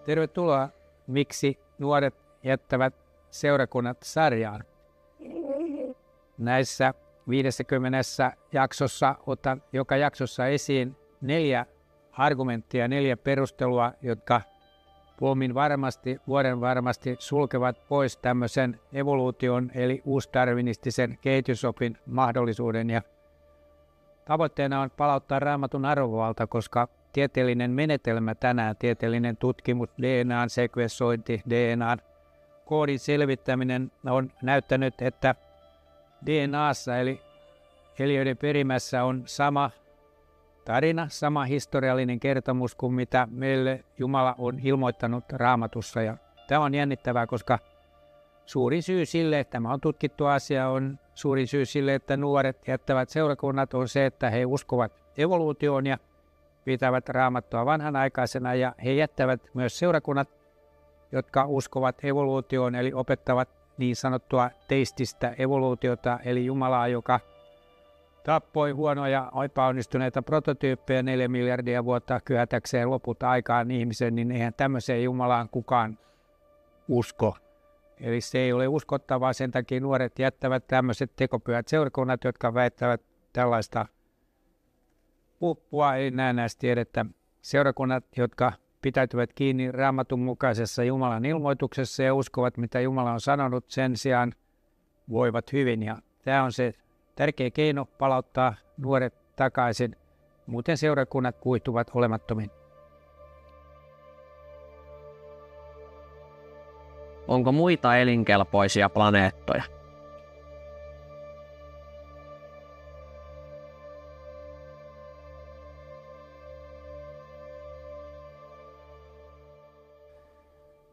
Tervetuloa Miksi nuoret jättävät seurakunnat sarjaan. Näissä 50 jaksossa otan joka jaksossa esiin 4 argumenttia, 4 perustelua, jotka vuoden varmasti sulkevat pois tämmöisen evoluution eli uusdarwinistisen kehitysopin mahdollisuuden. Ja tavoitteena on palauttaa Raamatun arvovalta, koska tieteellinen menetelmä tänään, tieteellinen tutkimus, DNAn sekvensointi, DNAn koodin selvittäminen on näyttänyt, että DNAssa eli eliöiden perimässä on sama tarina, sama historiallinen kertomus kuin mitä meille Jumala on ilmoittanut Raamatussa. Ja tämä on jännittävää, koska suurin syy sille, että tämä on tutkittu asia, on suurin syy sille, että nuoret jättävät seurakunnat on se, että he uskovat evoluutioon ja pitävät Raamattua vanhanaikaisena, ja he jättävät myös seurakunnat, jotka uskovat evoluutioon, eli opettavat niin sanottua teististä evoluutiota, eli Jumalaa, joka tappoi huonoja epäonnistuneita prototyyppejä 4 miljardia vuotta kyhätäkseen loput aikaan ihmisen, niin eihän tämmöiseen Jumalaan kukaan usko. Eli se ei ole uskottavaa, sen takia nuoret jättävät tämmöiset tekopyhät seurakunnat, jotka väittävät tällaista puppua, eli näennäistiedettä. Seurakunnat, jotka pitäytyvät kiinni Raamatun mukaisessa Jumalan ilmoituksessa ja uskovat, mitä Jumala on sanonut, sen sijaan voivat hyvin. Ja tämä on se tärkeä keino palauttaa nuoret takaisin, muuten seurakunnat kuihtuvat olemattomiin. Onko muita elinkelpoisia planeettoja?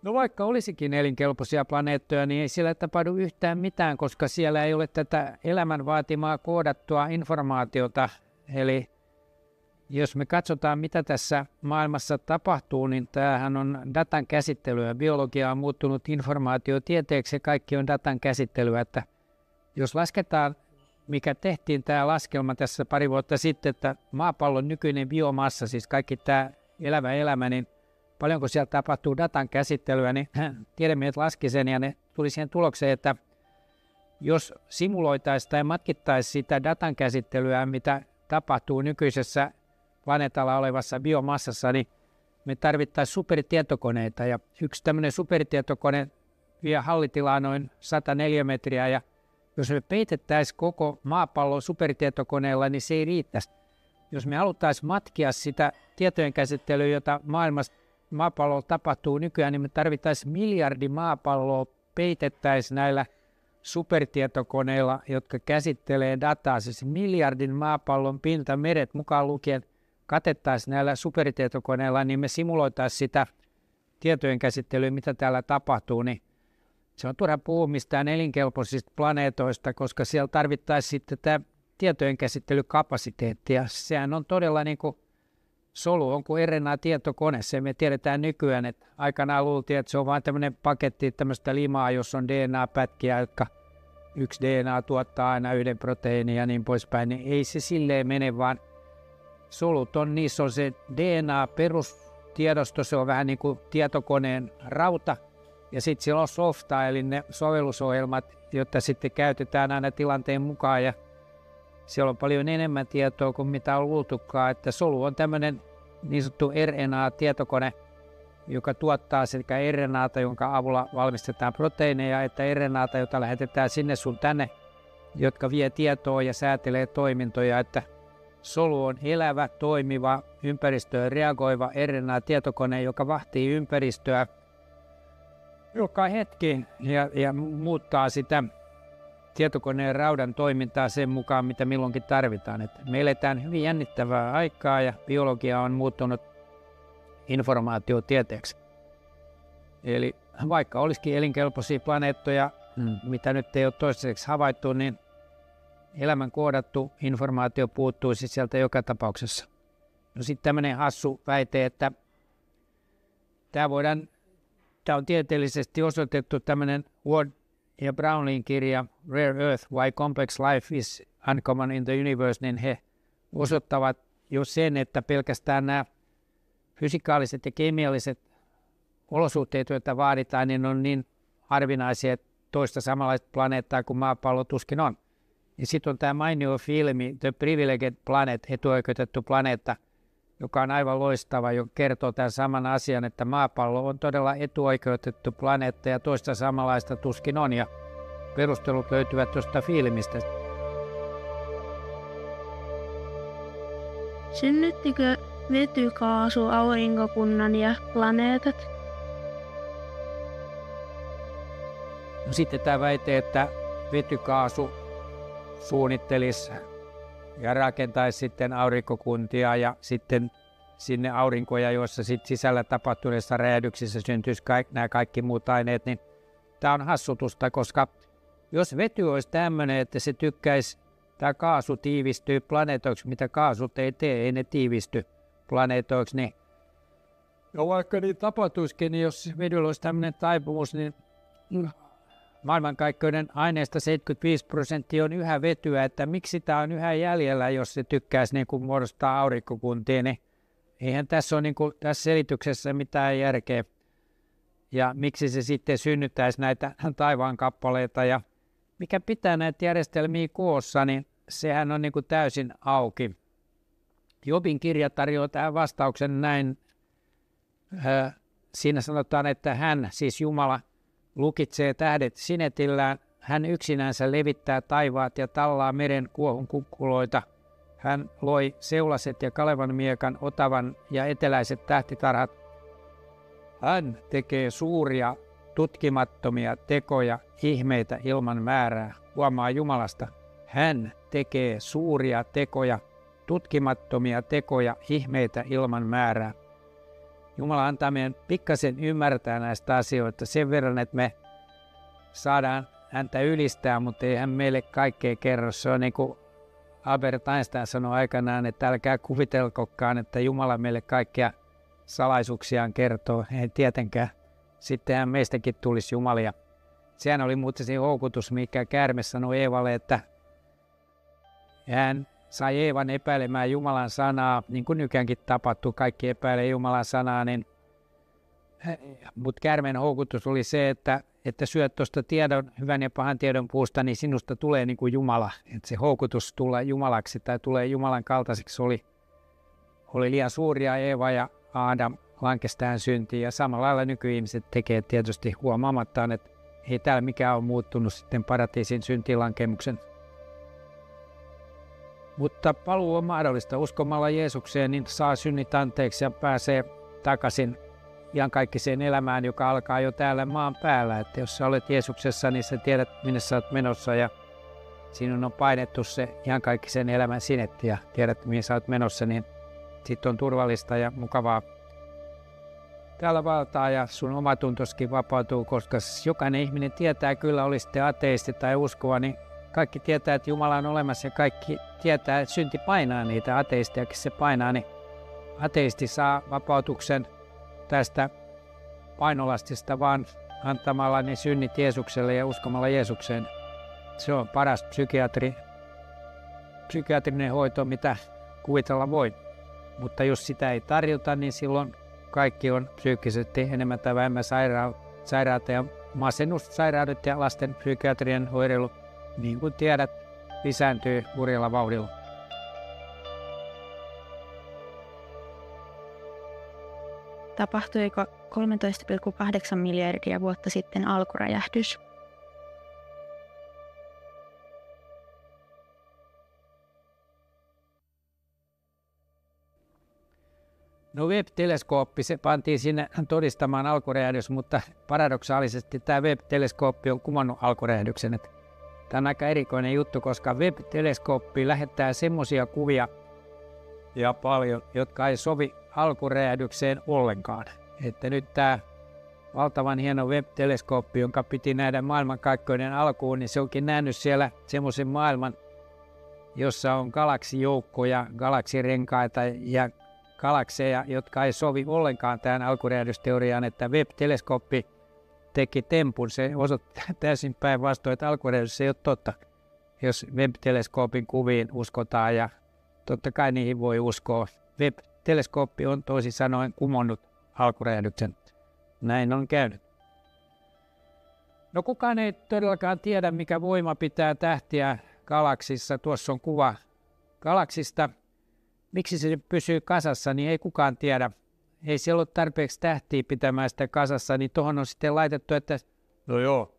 No vaikka olisikin elinkelpoisia planeettoja, niin ei siellä tapahdu yhtään mitään, koska siellä ei ole tätä elämän vaatimaa koodattua informaatiota. Eli jos me katsotaan, mitä tässä maailmassa tapahtuu, niin tämähän on datan käsittelyä. Biologia on muuttunut informaatiotieteeksi ja kaikki on datan käsittelyä. Että jos lasketaan, mikä tehtiin tämä laskelma tässä pari vuotta sitten, että maapallon nykyinen biomassa, siis kaikki tämä elävä elämä, niin paljonko siellä tapahtuu datan käsittelyä, niin tiedemiehet laski sen ja ne tuli siihen tulokseen, että jos simuloitaisiin tai matkittaisiin sitä datan käsittelyä, mitä tapahtuu nykyisessä planeetalla olevassa biomassassa, niin me tarvittaisiin supertietokoneita. Ja yksi tämmöinen supertietokone vie hallitilaa noin 104 metriä. Ja jos me peitettäisiin koko maapallon supertietokoneella, niin se ei riittäisi. Jos me haluttaisiin matkia sitä tietojen käsittelyä, jota maapallolla tapahtuu nykyään, niin me tarvittaisiin miljardi maapalloa peitettäisiin näillä supertietokoneilla, jotka käsittelee dataa. Siis miljardin maapallon pinta, meret mukaan lukien, katettaisiin näillä supertietokoneilla, niin me simuloitaisiin sitä tietojen käsittelyä, mitä täällä tapahtuu. Niin se on turha puhua mistään elinkelpoisista planeetoista, koska siellä tarvittaisiin sitten tämä tietojen käsittelykapasiteetti. Ja sehän on todella niin kuin solu on kuin RNA-tietokone. Se me tiedetään nykyään, että aikanaan luultiin, että se on vain tämmöinen paketti tämmöistä limaa, jossa on DNA-pätkiä, jotka yksi DNA tuottaa aina yhden proteiinin ja niin poispäin. Niin ei se silleen mene, vaan solut on, niissä on se DNA-perustiedosto, se on vähän niin kuin tietokoneen rauta. Ja sitten siellä on softa, eli ne sovellusohjelmat, joita sitten käytetään aina tilanteen mukaan. Ja siellä on paljon enemmän tietoa kuin mitä on luultukaan, että solu on tämmöinen niin sanottu RNA-tietokone, joka tuottaa sekä RNAta, jonka avulla valmistetaan proteiineja, että RNAta, jota lähetetään sinne sun tänne, jotka vie tietoa ja säätelee toimintoja, että solu on elävä, toimiva, ympäristöön reagoiva RNA-tietokone, joka vahtii ympäristöä joka hetki ja muuttaa sitä tietokoneen raudan toimintaa sen mukaan, mitä milloinkin tarvitaan. Et me eletään hyvin jännittävää aikaa ja biologia on muuttunut informaatiotieteeksi. Eli vaikka olisikin elinkelpoisia planeettoja, mitä nyt ei ole toistaiseksi havaittu, niin elämän koodattu informaatio puuttuisi sieltä joka tapauksessa. No sitten tämmöinen hassu väite, että tämä on tieteellisesti osoitettu tämmöinen Ward ja Brownlin kirja Rare Earth, Why Complex Life is Uncommon in the Universe, niin he osoittavat jo sen, että pelkästään nämä fysikaaliset ja kemialliset olosuhteet, joita vaaditaan, niin on niin harvinaisia, että toista samanlaista planeettaa kuin maapallo tuskin on. Ja sitten on tämä mainio filmi The Privileged Planet, etuoikeutettu planeetta, joka on aivan loistava, joka kertoo tämän saman asian, että maapallo on todella etuoikeutettu planeetta ja toista samanlaista tuskin on. Ja perustelut löytyvät tuosta filmistä. Synnyttikö vetykaasu aurinkokunnan ja planeetat? No sitten tämä väite, että vetykaasu suunnittelisi ja rakentaisi sitten aurinkokuntia ja sitten sinne aurinkoja, joissa sitten sisällä tapahtuneissa räjähdyksissä syntyisi nämä kaikki muut aineet, niin tämä on hassutusta, koska jos vety olisi tämmöinen, että se tykkäisi, tämä kaasu tiivistyy planeetoiksi, mitä kaasut ei tee, ei ne tiivisty planeetoiksi, niin vaikka niin tapahtuisikin, niin jos vedyllä olisi tämmöinen taipumus, niin maailmankaikkeuden aineesta 75% on yhä vetyä, että miksi tämä on yhä jäljellä, jos se tykkäisi niin kuin muodostaa aurinkokuntia, niin eihän tässä ole niin kuin, tässä selityksessä mitään järkeä. Ja miksi se sitten synnyttäisi näitä taivaan kappaleita ja mikä pitää näitä järjestelmiä koossa, niin sehän on niin kuin täysin auki. Jobin kirja tarjoaa tähän vastauksen näin. Siinä sanotaan, että hän, siis Jumala, lukitsee tähdet sinetillään, hän yksinänsä levittää taivaat ja tallaa meren kuohun kukkuloita. Hän loi Seulaset ja Kalevan miekan, Otavan ja eteläiset tähtitarhat. Hän tekee suuria, tutkimattomia tekoja, ihmeitä ilman määrää. Huomaa Jumalasta. Hän tekee suuria tekoja, tutkimattomia tekoja, ihmeitä ilman määrää. Jumala antaa meidän pikkasen ymmärtää näistä asioista sen verran, että me saadaan häntä ylistää, mutta ei hän meille kaikkea kerro. Se on niin kuin Albert Einstein sanoi aikanaan, että älkää kuvitelkokaan, että Jumala meille kaikkia salaisuuksiaan kertoo. Ei tietenkään. Sittenhän meistäkin tulisi jumalia. Sehän oli muuten se houkutus, mikä käärme sanoi Eevalle, että hän sai Eevan epäilemään Jumalan sanaa, niin kuin nykäänkin tapahtuu, kaikki epäilee Jumalan sanaa, niin, mutta käärmeen houkutus oli se, että syöt tuosta hyvän ja pahan tiedon puusta, niin sinusta tulee niin kuin Jumala. Että se houkutus tulla Jumalaksi tai tulee Jumalan kaltaiseksi oli liian suuria. Eeva ja Aadam lankesi tähän syntiin ja samalla lailla nykyihmiset tekee tietysti huomaamattaan, että ei täällä mikään ole muuttunut sitten paratiisin syntiinlankemuksen. Mutta paluu on mahdollista. Uskomalla Jeesukseen niin saa synnit anteeksi ja pääsee takaisin iankaikkiseen elämään, joka alkaa jo täällä maan päällä. Että jos sä olet Jeesuksessa, niin sä tiedät, minne sä oot menossa ja sinun on painettu se iankaikkisen elämän sinetti ja tiedät, mihin sä oot menossa, niin sitten on turvallista ja mukavaa täällä valtaa ja sun omatuntoskin vapautuu, koska jokainen ihminen tietää kyllä, oli sitten ateisti tai uskova, niin kaikki tietää, että Jumala on olemassa ja kaikki tietää, että synti painaa niitä, ateistiakin se painaa, niin ateisti saa vapautuksen tästä painolastista vaan antamalla ne synnit Jeesukselle ja uskomalla Jeesukseen. Se on paras psykiatrinen hoito, mitä kuvitella voi. Mutta jos sitä ei tarjota, niin silloin kaikki on psyykkisesti enemmän tai vähemmän sairaata ja masennussairaudet ja lasten psykiatrian oireilu, niin kuin tiedät, lisääntyy hurjalla vauhdilla. Tapahtuiko 13,8 miljardia vuotta sitten alkuräjähdys? No Webb-teleskooppi, se pantiin sinne todistamaan alkuräjähdys, mutta paradoksaalisesti tämä Webb-teleskooppi on kumonnut alkuräjähdyksen. Tämä on aika erikoinen juttu, koska Webb-teleskooppi lähettää semmoisia kuvia ja paljon, jotka ei sovi alkuräjähdykseen ollenkaan. Että nyt tämä valtavan hieno Webb-teleskooppi, jonka piti nähdä maailmankaikkeuden alkuun, niin se onkin nähnyt siellä semmoisen maailman, jossa on galaksijoukkoja, galaksirenkaita ja galakseja, jotka ei sovi ollenkaan tähän alkuräjähdysteoriaan, että Webb-teleskooppi teki tempun. Se osoittaa täysin päinvastoin, että alkuräjähdys ei ole totta, jos Webb-teleskoopin kuviin uskotaan, ja totta kai niihin voi uskoa. Webb-teleskooppi on toisin sanoen kumonnut alkuräjähdyksen. näin on käynyt. No kukaan ei todellakaan tiedä, mikä voima pitää tähtiä galaksissa. Tuossa on kuva galaksista. Miksi se pysyy kasassa, niin ei kukaan tiedä. Ei siellä ole tarpeeksi tähtiä pitämään sitä kasassa, niin tuohon on sitten laitettu, että no joo,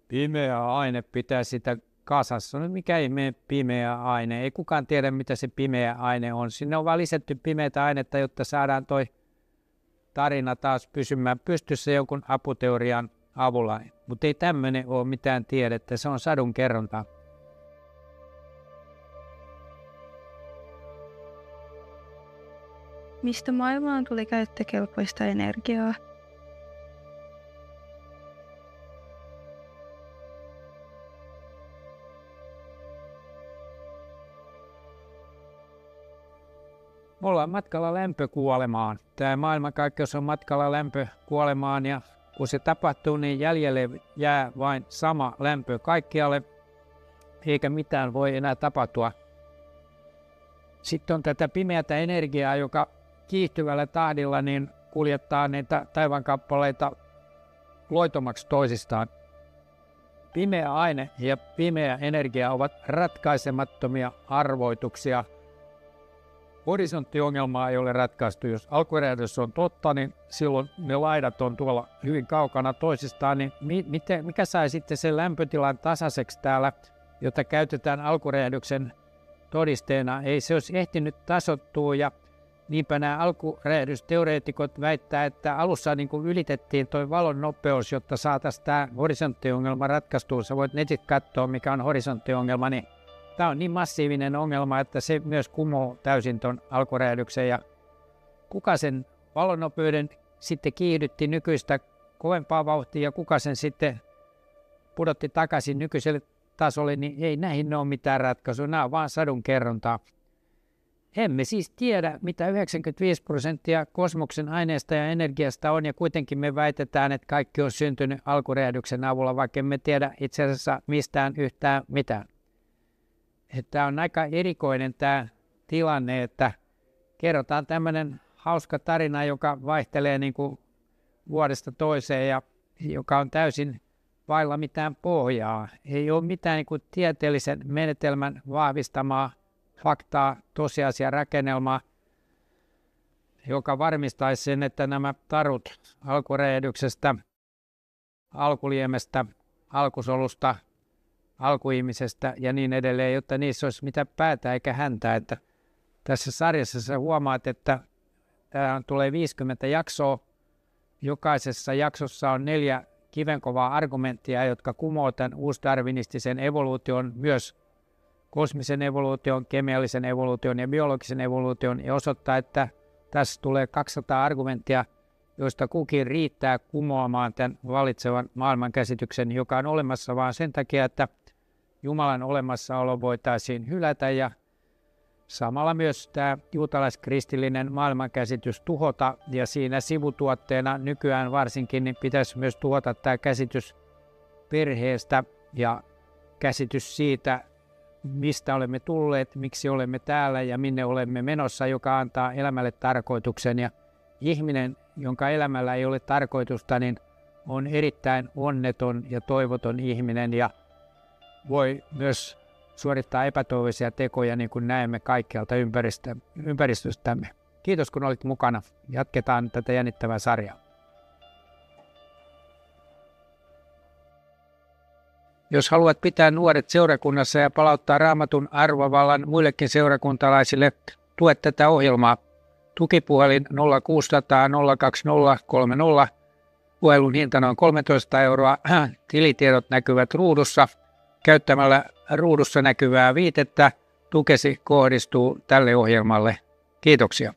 pimeä aine pitää sitä kasassa. No mikä ihmeen pimeä aine? Ei kukaan tiedä, mitä se pimeä aine on. Sinne on vaan lisätty pimeätä ainetta, jotta saadaan toi tarina taas pysymään pystyssä jonkun aputeorian avulla. Mutta ei tämmöinen ole mitään tiedettä, se on sadun kerrontaa. Mistä maailmaan tuli käyttökelpoista energiaa? Me ollaan matkalla lämpökuolemaan. Tämä maailmankaikkeus on matkalla lämpökuolemaan ja kun se tapahtuu, niin jäljelle jää vain sama lämpö kaikkialle, eikä mitään voi enää tapahtua. Sitten on tätä pimeätä energiaa, joka kiihtyvällä tahdilla niin kuljettaa niitä taivaankappaleita loitomaksi toisistaan. Pimeä aine ja pimeä energia ovat ratkaisemattomia arvoituksia. Horisonttiongelmaa ei ole ratkaistu. Jos alkuräjähdys on totta, niin silloin ne laidat on tuolla hyvin kaukana toisistaan. Niin mikä sai sitten sen lämpötilan tasaiseksi täällä, jota käytetään alkuräjähdyksen todisteena? Ei se olisi ehtinyt tasoittua ja niinpä nämä alkuräjähdysteoreetikot väittää, että alussa niin kuin ylitettiin tuo valon nopeus, jotta saataisiin tämä horisonttiongelma ratkaistua. Sä voit netit katsoa, mikä on horisonttiongelma, niin tämä on niin massiivinen ongelma, että se myös kumoo täysin tuon alkuräjähdyksen. Ja kuka sen valonnopeuden sitten kiihdytti nykyistä kovempaa vauhtia ja kuka sen sitten pudotti takaisin nykyiselle tasolle, niin ei näihin ole mitään ratkaisua. Nämä on vaan sadun kerrontaa. Emme siis tiedä, mitä 95% kosmoksen aineesta ja energiasta on, ja kuitenkin me väitetään, että kaikki on syntynyt alkuräjähdyksen avulla, vaikka emme tiedä itse asiassa mistään yhtään mitään. Tämä on aika erikoinen tämä tilanne, että kerrotaan tämmöinen hauska tarina, joka vaihtelee niin kuin vuodesta toiseen ja joka on täysin vailla mitään pohjaa. Ei ole mitään niin kuin tieteellisen menetelmän vahvistamaa faktaa, tosiasia, rakennelmaa, joka varmistaisi sen, että nämä tarut alkuräjähdyksestä, alkuliemestä, alkusolusta, alkuihmisestä ja niin edelleen, jotta niissä olisi mitään päätä eikä häntää. Että tässä sarjassa sä huomaat, että tulee 50 jaksoa. Jokaisessa jaksossa on 4 kivenkovaa argumenttia, jotka kumoo tämän uusdarwinistisen evoluution, myös kosmisen evoluution, kemiallisen evoluution ja biologisen evoluution, ja osoittaa, että tässä tulee 200 argumenttia, joista kukin riittää kumoamaan tämän valitsevan maailmankäsityksen, joka on olemassa vain sen takia, että Jumalan olemassaolo voitaisiin hylätä ja samalla myös tämä juutalaiskristillinen maailmankäsitys tuhota, ja siinä sivutuotteena nykyään varsinkin niin pitäisi myös tuhota tämä käsitys perheestä ja käsitys siitä, mistä olemme tulleet, miksi olemme täällä ja minne olemme menossa, joka antaa elämälle tarkoituksen. Ja ihminen, jonka elämällä ei ole tarkoitusta, niin on erittäin onneton ja toivoton ihminen ja voi myös suorittaa epätoivoisia tekoja, niin kuin näemme kaikkialta ympäristöstämme. Kiitos, kun olit mukana. Jatketaan tätä jännittävää sarjaa. Jos haluat pitää nuoret seurakunnassa ja palauttaa Raamatun arvovallan muillekin seurakuntalaisille, tue tätä ohjelmaa. Tukipuhelin 0600 020 30. Puhelun hinta on 13 €. Tilitiedot näkyvät ruudussa. Käyttämällä ruudussa näkyvää viitettä tukesi kohdistuu tälle ohjelmalle. Kiitoksia.